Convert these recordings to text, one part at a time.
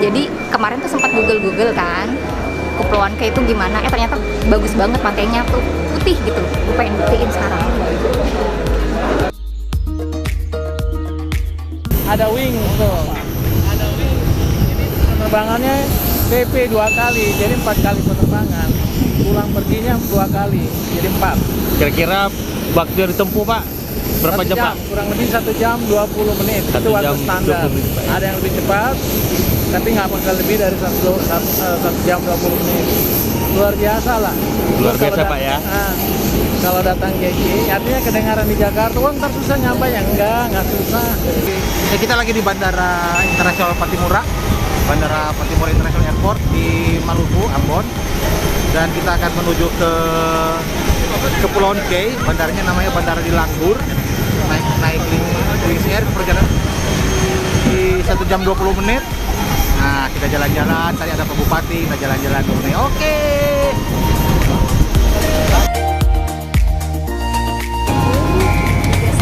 Jadi kemarin tuh sempat Google kan Kepulauan K itu gimana, ternyata bagus banget, pantainya tuh putih gitu. Gue pengen buktiin sekarang. Ada wing tuh. Ada wing. Ini penerbangannya PP 2 kali, jadi 4 kali penerbangan. Pulang perginya 2 kali, jadi 4. Kira-kira waktu yang ditempuh Pak, berapa jam Pak? Kurang lebih 1 jam 20 menit. Itu waktu standar. Ada yang lebih cepat, tapi nggak bakal lebih dari 1 jam 20 menit. Luar biasa lah. Luar biasa Pak ya. Kalau datang GG, artinya kedengaran di Jakarta, wah ntar susah nyampe ya? Nggak susah. Ya, kita lagi di Bandara Internasional Patimura, Bandara Patimura International Airport di Maluku, Ambon. Dan kita akan menuju ke Kepulauan K, bandaranya namanya Bandara di Langgur. Naik Wings Air, perjalanan di 1 jam 20 menit. Nah, kita jalan-jalan, tadi ada Pak Bupati, kita jalan-jalan dulu nih. Oke.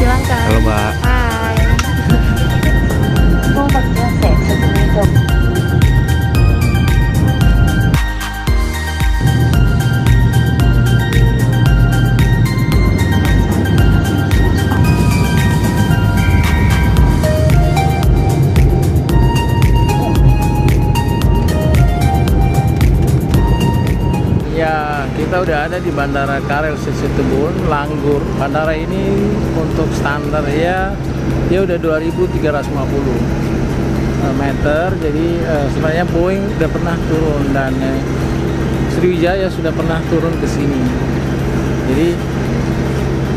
Silakan. Halo Mbak. Hai. Ya, kita udah ada di Bandara Karel Situbondo, Langgur. Bandara ini untuk standar ya, dia udah 2.350 meter. Jadi sebenarnya Boeing udah pernah turun dan Sriwijaya sudah pernah turun ke sini. Jadi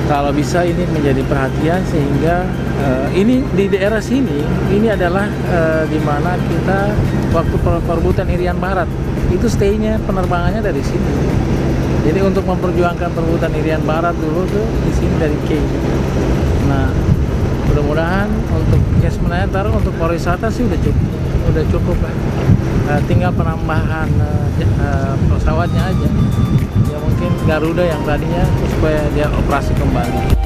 kalau bisa ini menjadi perhatian sehingga ini di daerah sini ini adalah di mana kita waktu perebutan Irian Barat itu stay-nya penerbangannya dari sini. Jadi untuk memperjuangkan perebutan Irian Barat dulu tuh di sini dari K. Nah, mudah-mudahan untuk ya sebenarnya ntar untuk pariwisata sih udah cukup lah. Tinggal penambahan pesawatnya aja. Ya mungkin Garuda yang tadinya supaya dia operasi kembali.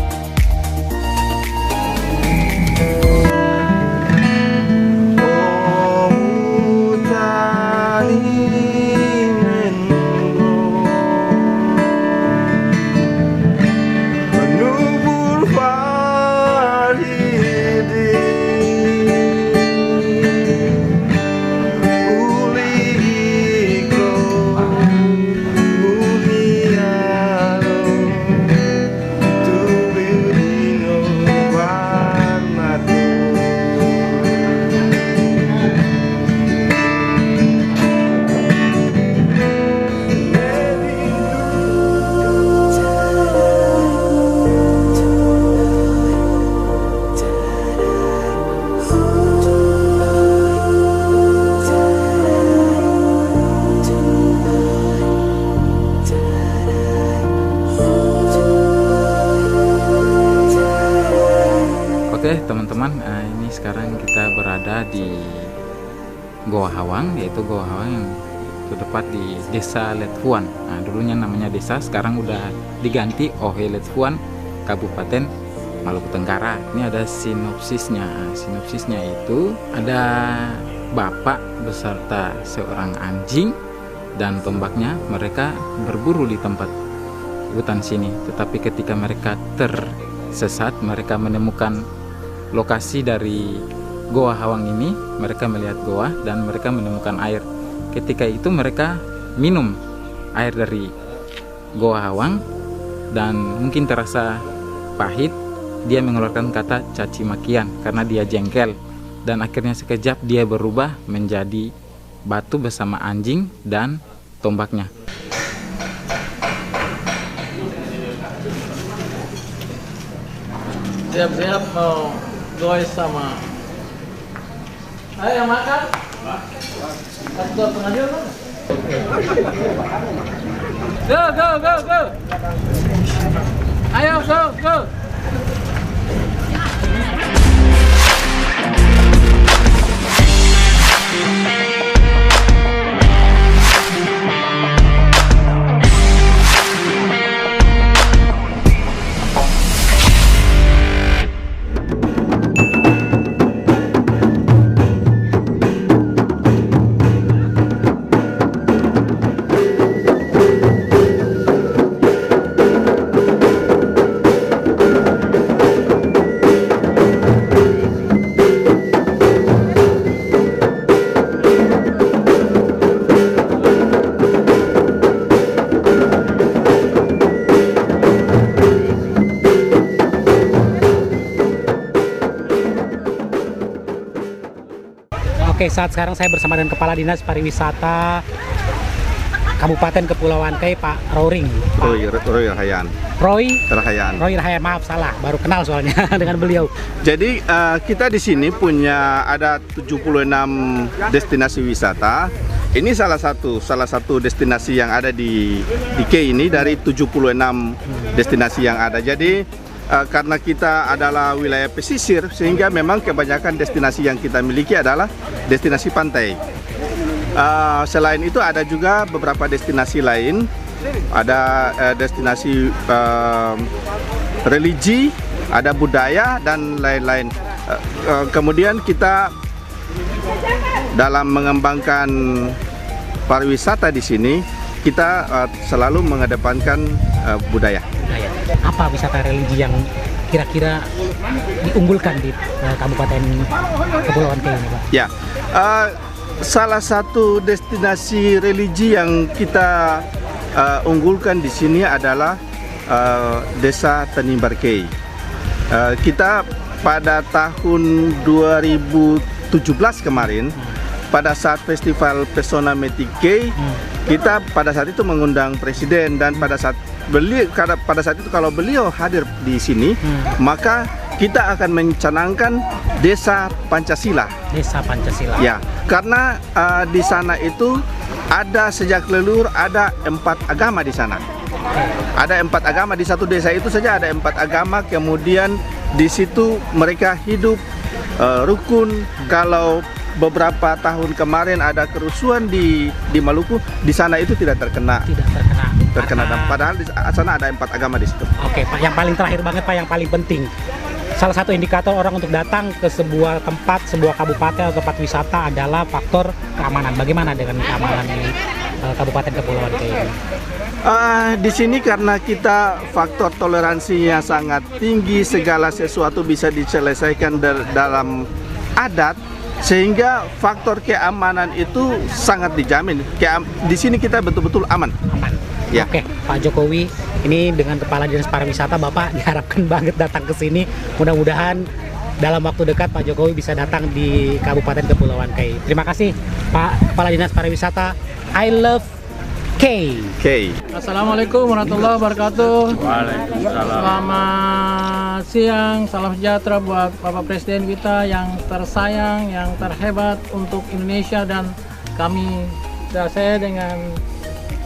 Oke teman-teman, ini sekarang kita berada di Goa Hawang, yaitu Goa Hawang yang terdapat di Desa Letfuan. Nah, dulunya namanya desa, sekarang udah diganti Ohe Letfuan, Kabupaten Maluku Tenggara. Ini ada sinopsisnya. Sinopsisnya itu ada bapak beserta seorang anjing dan tombaknya. Mereka berburu di tempat hutan sini, tetapi ketika mereka tersesat, mereka menemukan lokasi dari Goa Hawang ini. Mereka melihat goa dan mereka menemukan air. Ketika itu mereka minum air dari Goa Hawang dan mungkin terasa pahit. Dia mengeluarkan kata caci makian karena dia jengkel, dan akhirnya sekejap dia berubah menjadi batu bersama anjing dan tombaknya. Siap-siap mau goes sama. Ayo yang makan. Satu setengah jam mana? Go. Ayo go. Oke, saat sekarang saya bersama dengan Kepala Dinas Pariwisata Kabupaten Kepulauan Kei, Pak Roring. Roy Rahayan. Roy Rahayan. Maaf salah, baru kenal soalnya dengan beliau. Jadi kita di sini punya ada 76 destinasi wisata. Ini salah satu destinasi yang ada di Kei ini dari 76 destinasi yang ada. Jadi karena kita adalah wilayah pesisir, sehingga memang kebanyakan destinasi yang kita miliki adalah destinasi pantai. Selain itu ada juga beberapa destinasi lain, ada destinasi religi, ada budaya dan lain-lain. Kemudian kita dalam mengembangkan pariwisata di sini, kita selalu mengedepankan budaya. Apa wisata religi yang kira-kira diunggulkan di Kabupaten Kepulauan Kei ini, Pak? Ya, salah satu destinasi religi yang kita unggulkan di sini adalah Desa Tanimbar Kei. Kita pada tahun 2017 kemarin, pada saat festival Pesona Metik Kei, kita pada saat itu mengundang presiden, dan pada saat itu kalau beliau hadir di sini, maka kita akan mencanangkan Desa Pancasila. Desa Pancasila. Ya, karena di sana itu ada sejak leluhur ada 4 agama di sana. Ada 4 agama di satu desa itu saja, ada 4 agama. Kemudian di situ mereka hidup rukun. Kalau beberapa tahun kemarin ada kerusuhan di Maluku, di sana itu tidak terkena. Padahal di sana ada 4 agama di situ. Oke, Pak, yang paling terakhir banget, Pak, yang paling penting. Salah satu indikator orang untuk datang ke sebuah tempat, sebuah kabupaten atau tempat wisata adalah faktor keamanan. Bagaimana dengan keamanan di Kabupaten Kepulauan Kei ini? Di sini karena kita faktor toleransinya sangat tinggi, segala sesuatu bisa diselesaikan dalam adat, sehingga faktor keamanan itu sangat dijamin. Di sini kita betul-betul aman. Ya. Oke, Pak Jokowi, ini dengan Kepala Dinas Pariwisata, Bapak diharapkan banget datang ke sini. Mudah-mudahan dalam waktu dekat Pak Jokowi bisa datang di Kabupaten Kepulauan Kei. Terima kasih, Pak Kepala Dinas Pariwisata. I love Kei. Assalamualaikum warahmatullahi wabarakatuh. Selamat siang, salam sejahtera buat Bapak Presiden kita yang tersayang, yang terhebat untuk Indonesia dan kami. Saya dengan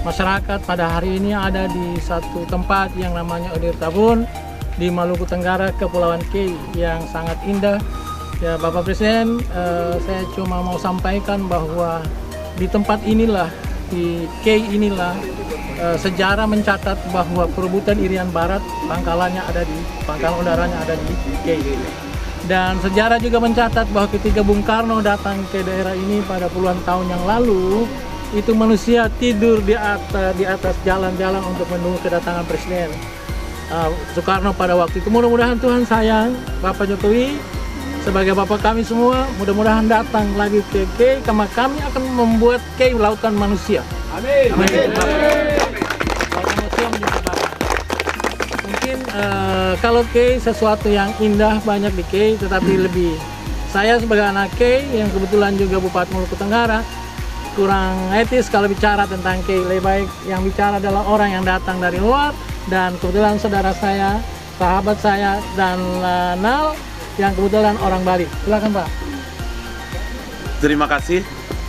masyarakat pada hari ini ada di satu tempat yang namanya Odir Tabun di Maluku Tenggara, Kepulauan Kei, yang sangat indah. Ya, Bapak Presiden, saya cuma mau sampaikan bahwa di tempat inilah, di Kei inilah, sejarah mencatat bahwa perebutan Irian Barat pangkalan udaranya ada di Kei. Dan sejarah juga mencatat bahwa ketika Bung Karno datang ke daerah ini pada puluhan tahun yang lalu, itu manusia tidur di atas jalan-jalan untuk menunggu kedatangan Presiden Soekarno pada waktu itu. Mudah-mudahan Tuhan sayang Bapak Jokowi sebagai Bapak kami semua, mudah-mudahan datang lagi ke Kei, karena kami akan membuat Kei lautan manusia. Amin. Lautan manusia menjadi Bapak. Mungkin kalau Kei sesuatu yang indah banyak di Kei, tetapi lebih saya sebagai anak Kei yang kebetulan juga Bupati Maluku Tenggara, kurang etis kalau bicara tentang Kei. Lebih baik yang bicara adalah orang yang datang dari luar, dan kebetulan saudara saya, sahabat saya, dan Nal yang kebetulan orang Bali. Silakan, Pak. Terima kasih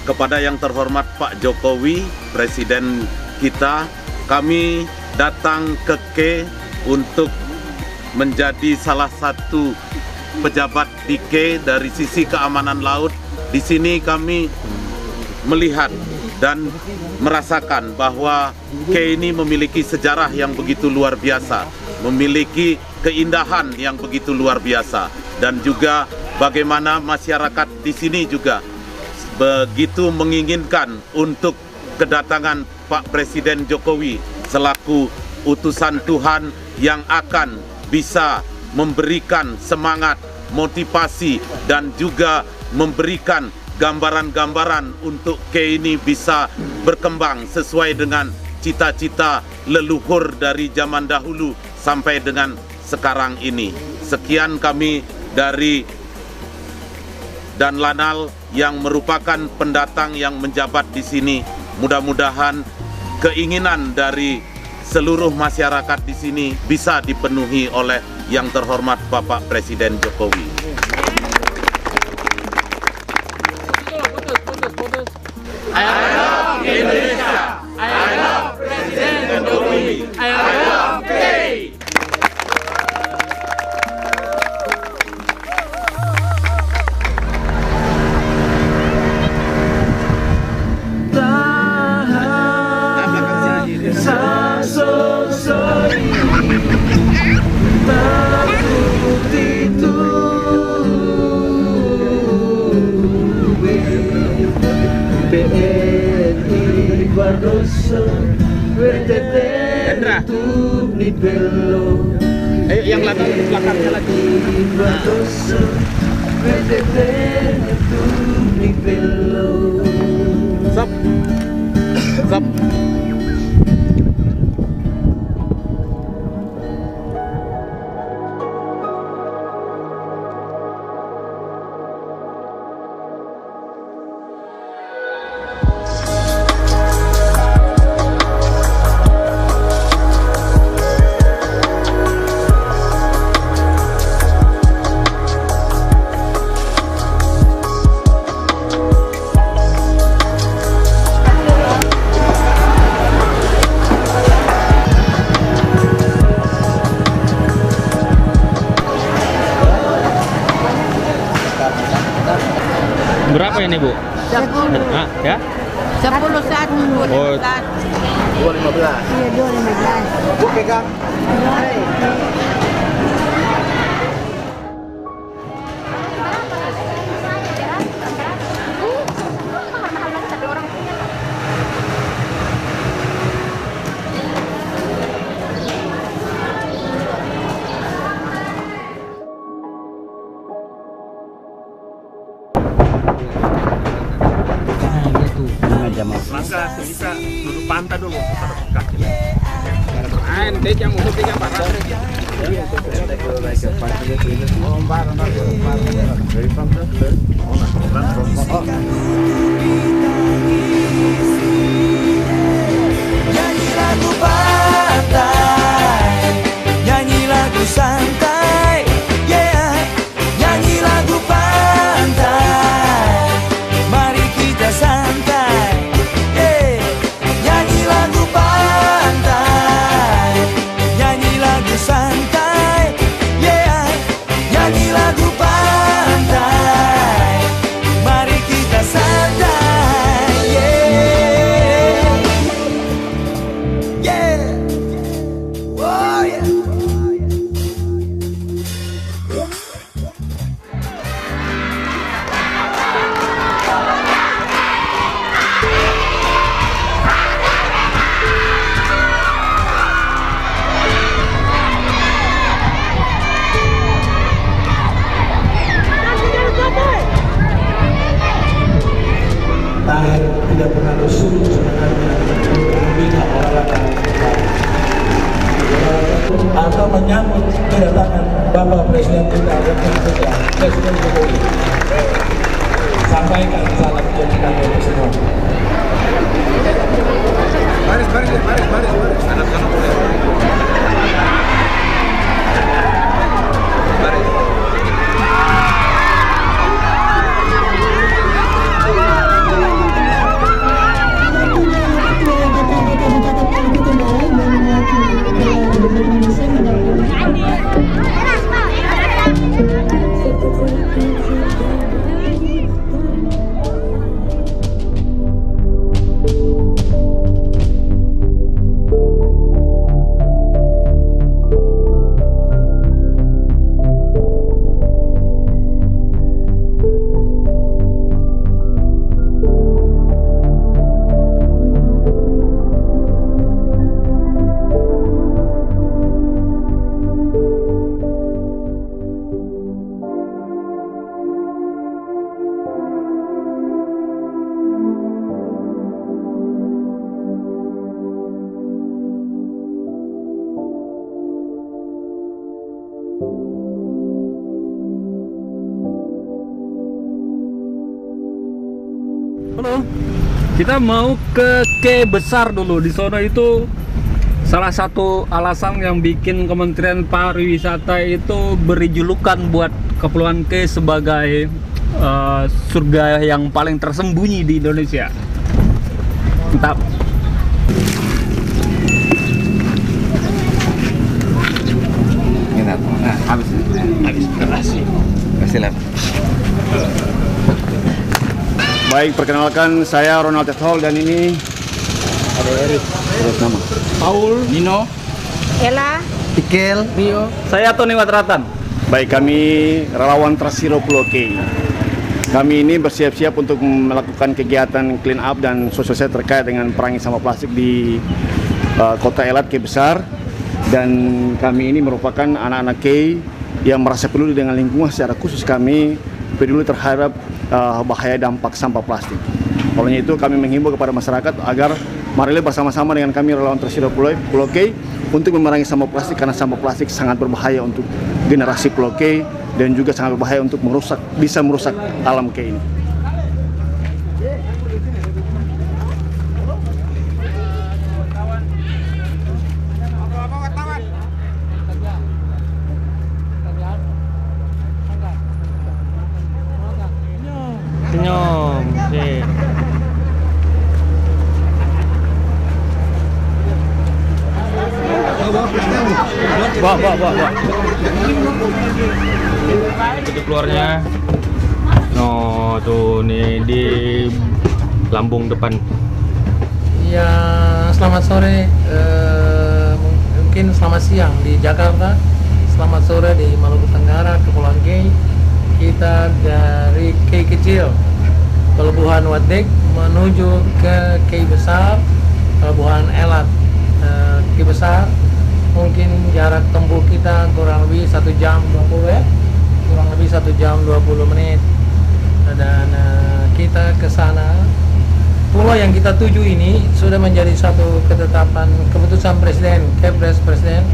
kepada yang terhormat Pak Jokowi, Presiden kita. Kami datang ke Kei untuk menjadi salah satu pejabat di Kei dari sisi keamanan laut. Di sini kami melihat dan merasakan bahwa Kei ini memiliki sejarah yang begitu luar biasa, memiliki keindahan yang begitu luar biasa, dan juga bagaimana masyarakat di sini juga begitu menginginkan untuk kedatangan Pak Presiden Jokowi selaku utusan Tuhan yang akan bisa memberikan semangat, motivasi, dan juga memberikan gambaran-gambaran untuk Kei ini bisa berkembang sesuai dengan cita-cita leluhur dari zaman dahulu sampai dengan sekarang ini. Sekian kami dari dan Lanal yang merupakan pendatang yang menjabat di sini. Mudah-mudahan keinginan dari seluruh masyarakat di sini bisa dipenuhi oleh yang terhormat Bapak Presiden Jokowi. I love Indonesia. I love Presiden Jokowi. I love K. Hendra. Ayo yang belakangnya lagi. Stop. Stop. Berapa ini, Bu? 10. Ah, ya? 10 saat Oh. 215. Iya, 215. Bu pegang. Maka bisa duduk pantai dulu, kaki. Ente yang untuk yang parah. Nyanyi lagu pantai, nyanyi lagu santai, yeah. Nyanyi lagu pantai, mari kita santai, yeah. Nyanyi lagu pantai, nyanyi lagu santai, yeah. Nyanyi lagu pantai, mari kita santai, yeah. Yeah. Oh yeah. Tahir tidak pernah bersuruh sebenarnya membina olahraga atau menyambut kedatangan Bapak Presiden kita yang ketiga, Presiden Jokowi. Sampaikan salam kita untuk semua. Baris. Anak-anak boleh. Baris. Indonesia Kita mau ke K besar dulu. Di sono itu salah satu alasan yang bikin Kementerian Pariwisata itu beri julukan buat Kepulauan K sebagai surga yang paling tersembunyi di Indonesia. Mantap. Habis. Kasih lah. Baik, perkenalkan saya Ronald Tethol dan ini ada Erik. Terus nama. Paul, Nino, Ella, Ikel, Rio, saya Tony Watratan. Baik, kami relawan Trasiro Pulau K. Kami ini bersiap-siap untuk melakukan kegiatan clean up dan sosialisasi terkait dengan perangi sampah plastik di Kota Elat K Besar. Dan kami ini merupakan anak-anak K yang merasa peduli dengan lingkungan, secara khusus kami peduli terhadap bahaya dampak sampah plastik. Oleh itu kami menghimbau kepada masyarakat agar marilah bersama-sama dengan kami relawan Trasiro Pulau K untuk memerangi sampah plastik, karena sampah plastik sangat berbahaya untuk generasi Pulau K dan juga sangat berbahaya untuk bisa merusak alam K ini. Senyum. Bawa. Itu keluarnya. No, tuh nih di lambung depan. Ya, selamat sore. Mungkin selamat siang di Jakarta. Selamat sore di Maluku Tenggara, Kepulauan K. Kita dari K kecil, Pelabuhan Wadek, menuju ke K besar, Pelabuhan Elat. K besar mungkin jarak tempuh kita kurang lebih 1 jam 20 ya, kurang lebih 1 jam 20 menit. Dan kita ke sana. Pulau yang kita tuju ini sudah menjadi satu ketetapan keputusan Presiden, Kepres Presiden,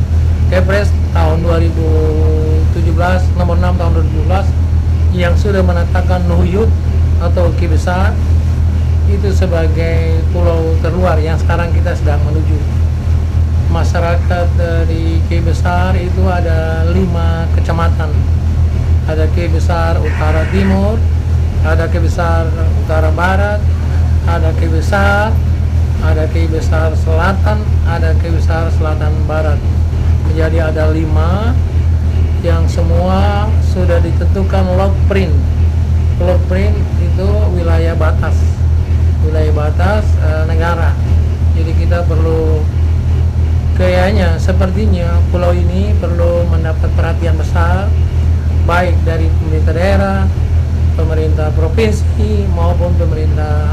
Kepres tahun 2017, nomor 6 tahun 2017, yang sudah menetapkan Nuhuyut atau K besar itu sebagai pulau terluar yang sekarang kita sedang menuju. Masyarakat dari K besar itu ada 5 kecamatan. Ada K besar utara timur, ada K besar utara barat, ada K besar, ada K besar selatan, ada K besar selatan barat. Jadi ada 5 yang semua sudah ditentukan log print. Log print itu wilayah batas negara. Jadi kita perlu, kayaknya sepertinya pulau ini perlu mendapat perhatian besar, baik dari pemerintah daerah, pemerintah provinsi maupun pemerintah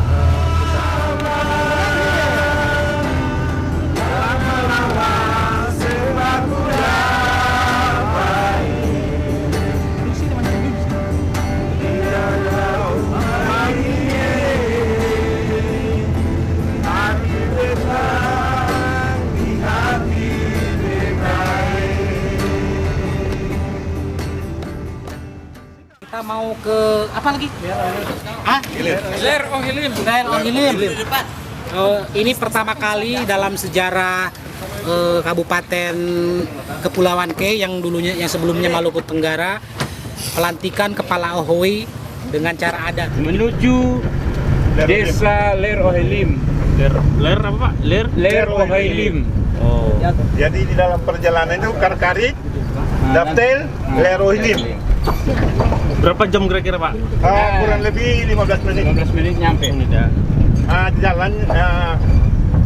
Kita mau ke apa lagi? Ler Ohilim. Ini pertama kali dalam sejarah Kabupaten Kepulauan K yang sebelumnya Maluku Tenggara, pelantikan kepala Ohoi dengan cara adat Menuju Desa Ler Ohilim. Ler apa Pak? Ler Ohilim. Oh. Jadi di dalam perjalanan itu Karkarik, Daptel, Ler Ohilim. Berapa jam kira-kira Pak? Kurang lebih 15 menit. 15 menit nyampe nih. Jalan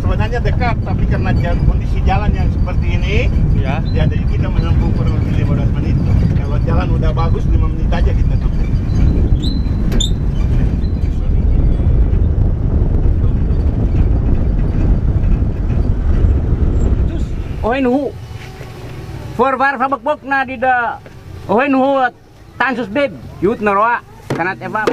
sebenarnya dekat, tapi karena kondisi jalan yang seperti ini, ya jadi kita menempuh kurang lebih 15 menit. Kalau jalan udah bagus 5 menit aja kita sampai. Oi nuhu. Forward fabak na di da. Oi nuhu tansus beb. Yut naroa kanat eva.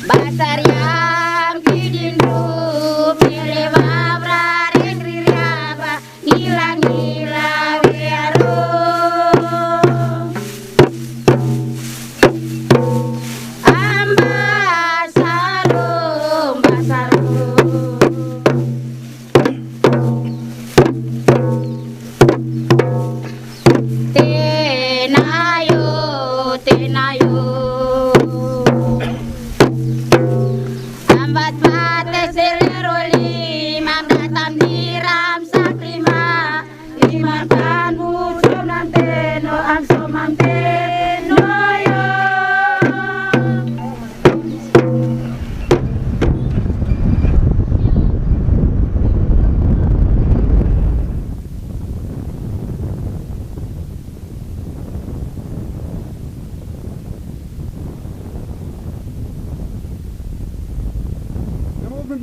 Basar yang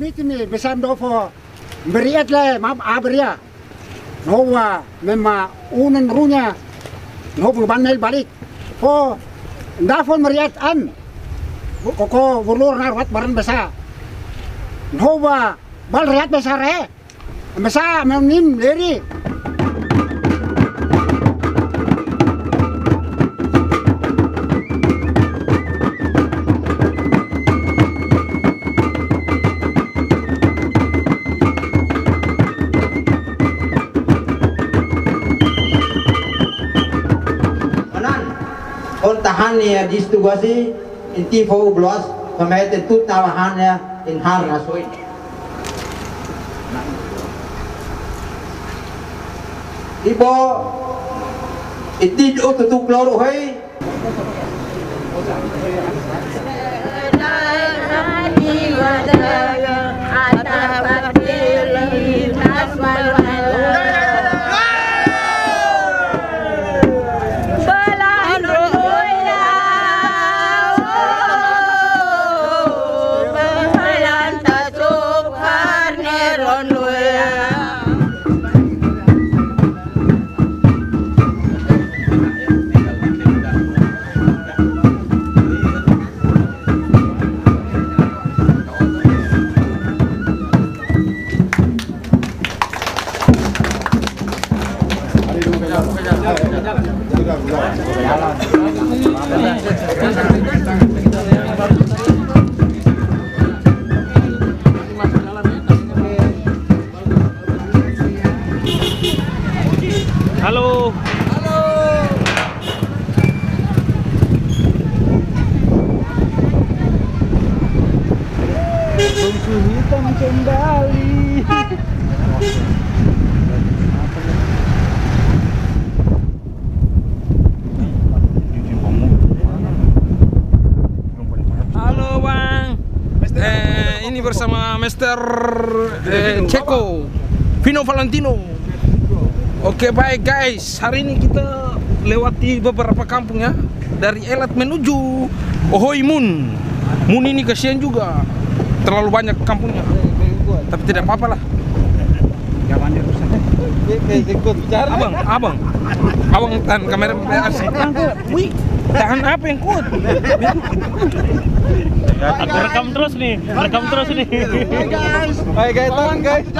mitimi besandofo beriat le map abria. Nowa memma unen runya nopo banel balik. Oh ndafon meriat an. Koko bulur narwat baran besa. Nowa bal riat besare. Besa menim leri. Tahannya distribusi inti fau blos sampai tetut tawahannya in har nasoi. Ibo inti tutup loro hai. Halo. Bungsu hitam kembali. Halo Bang. Ini bersama Mr. Ceko Vino Valentino. Oke baik guys, hari ini kita lewati beberapa kampung ya. Dari Elat menuju Ohoi Mun. Mun ini kasihan juga, terlalu banyak kampungnya. Tapi tidak apa-apa lah. Abang tahan kamera. Wih, tahan apa yang kuat? Aku rekam terus nih. Hai guys.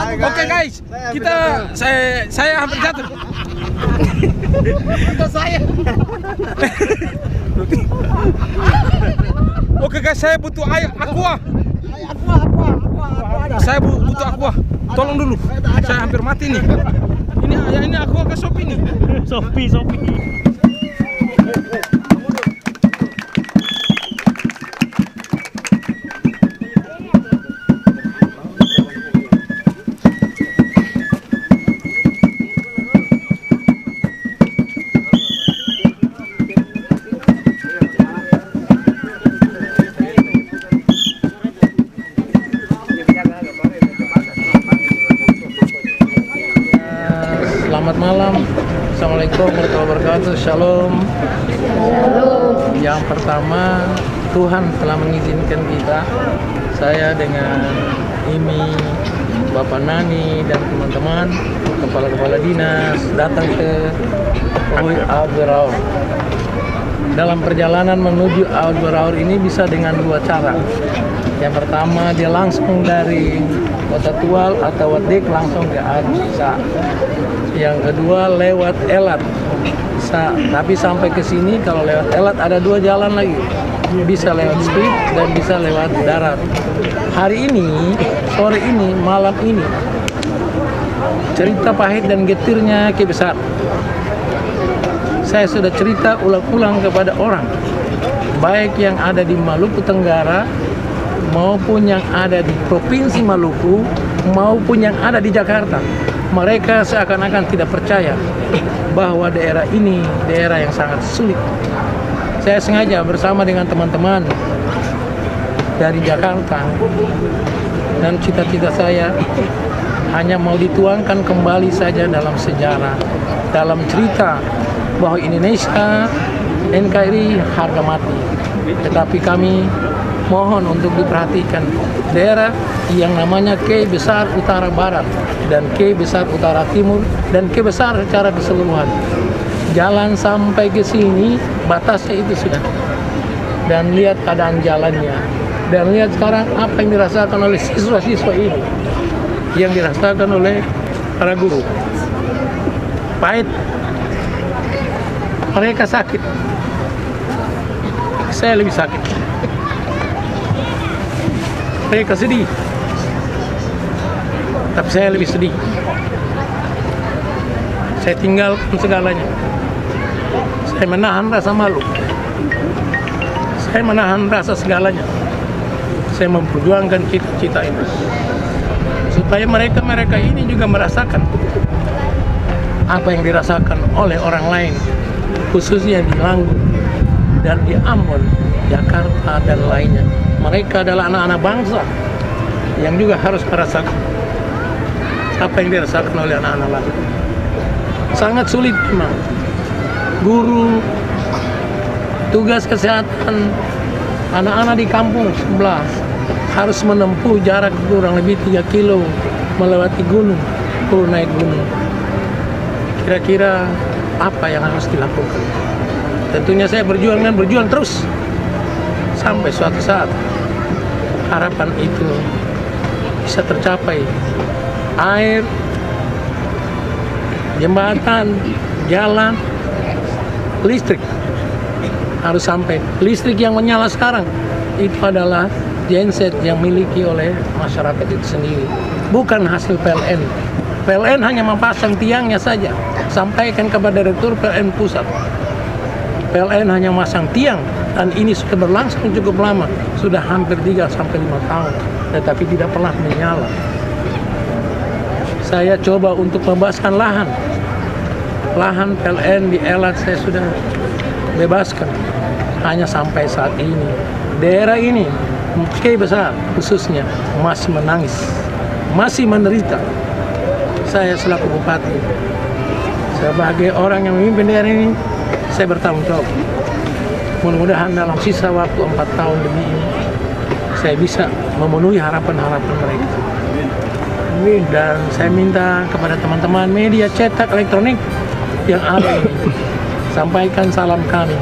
Oke guys, saya hampir jatuh. Oke guys, saya butuh air aqua. Saya butuh aqua. Tolong dulu. Saya hampir mati nih. Ini aqua ke Shopee nih. Shopee. Selamat malam. Assalamualaikum warahmatullahi wabarakatuh. Shalom. Yang pertama, Tuhan telah mengizinkan kita, saya dengan Imi, Bapak Nani dan teman-teman, kepala-kepala dinas datang ke Ohoi Abduraur. Dalam perjalanan menuju Abduraur ini bisa dengan dua cara. Yang pertama, dia langsung dari Kota Tual atau Wadek langsung ke Adisa. Yang kedua lewat Elat. Tapi sampai ke sini kalau lewat Elat ada dua jalan lagi. Bisa lewat street dan bisa lewat darat. Hari ini, sore ini, malam ini, cerita pahit dan getirnya Ki Besar. Saya sudah cerita ulang-ulang kepada orang, baik yang ada di Maluku Tenggara maupun yang ada di Provinsi Maluku maupun yang ada di Jakarta. Mereka seakan-akan tidak percaya bahwa daerah ini daerah yang sangat sulit. Saya sengaja bersama dengan teman-teman dari Jakarta, dan cita-cita saya hanya mau dituangkan kembali saja dalam sejarah, dalam cerita bahwa Indonesia NKRI harga mati. Tetapi kami mohon untuk diperhatikan daerah yang namanya K Besar Utara Barat dan K Besar Utara Timur dan K Besar secara keseluruhan. Jalan sampai ke sini batasnya itu sudah. Dan lihat keadaan jalannya. Dan lihat sekarang apa yang dirasakan oleh siswa-siswa ini. Yang dirasakan oleh para guru. Pahit. Mereka sakit. Saya lebih sakit. Mereka sedih. Tapi saya lebih sedih. Saya tinggalkan segalanya. Saya menahan rasa malu. Saya menahan rasa segalanya. Saya memperjuangkan cita-cita itu. Supaya mereka ini juga merasakan apa yang dirasakan oleh orang lain. Khususnya di Langgur dan di Ambon, Jakarta dan lainnya. Mereka adalah anak-anak bangsa yang juga harus merasakan apa yang dirasakan oleh anak-anak lain. Sangat sulit memang. Guru, tugas kesehatan, anak-anak di kampung sebelah harus menempuh jarak kurang lebih 3 kilo melewati gunung, naik gunung. Kira-kira apa yang harus dilakukan? Tentunya saya berjuang terus sampai suatu saat harapan itu bisa tercapai. Air, jembatan, jalan, listrik harus sampai. Listrik yang menyala sekarang itu adalah genset yang miliki oleh masyarakat itu sendiri, bukan hasil PLN. PLN hanya memasang tiangnya saja. Sampaikan kepada Direktur PLN Pusat. PLN hanya memasang tiang dan ini sudah berlangsung cukup lama, sudah hampir 3 sampai 5 tahun, tetapi tidak pernah menyala. Saya coba untuk membebaskan lahan PLN di Elat, saya sudah bebaskan. Hanya sampai saat ini daerah ini K Besar khususnya masih menangis, masih menderita. Saya selaku bupati, sebagai orang yang memimpin daerah ini, saya bertanggung jawab. Mudah-mudahan dalam sisa waktu 4 tahun lebih ini saya bisa memenuhi harapan-harapan mereka. Dan saya minta kepada teman-teman media cetak elektronik yang ada ini, sampaikan salam kami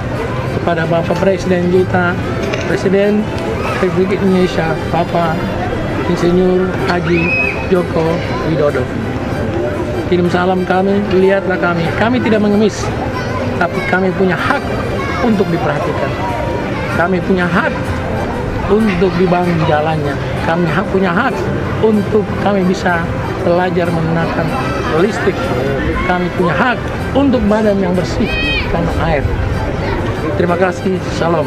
kepada Bapak Presiden kita, Presiden Republik Indonesia, Bapak Insinyur Haji Joko Widodo. Kirim salam kami, lihatlah kami tidak mengemis, tapi kami punya hak untuk diperhatikan. Kami punya hak untuk dibangun jalannya. Kami punya hak untuk kami bisa belajar menggunakan listrik. Kami punya hak untuk badan yang bersih karena air. Terima kasih, salam.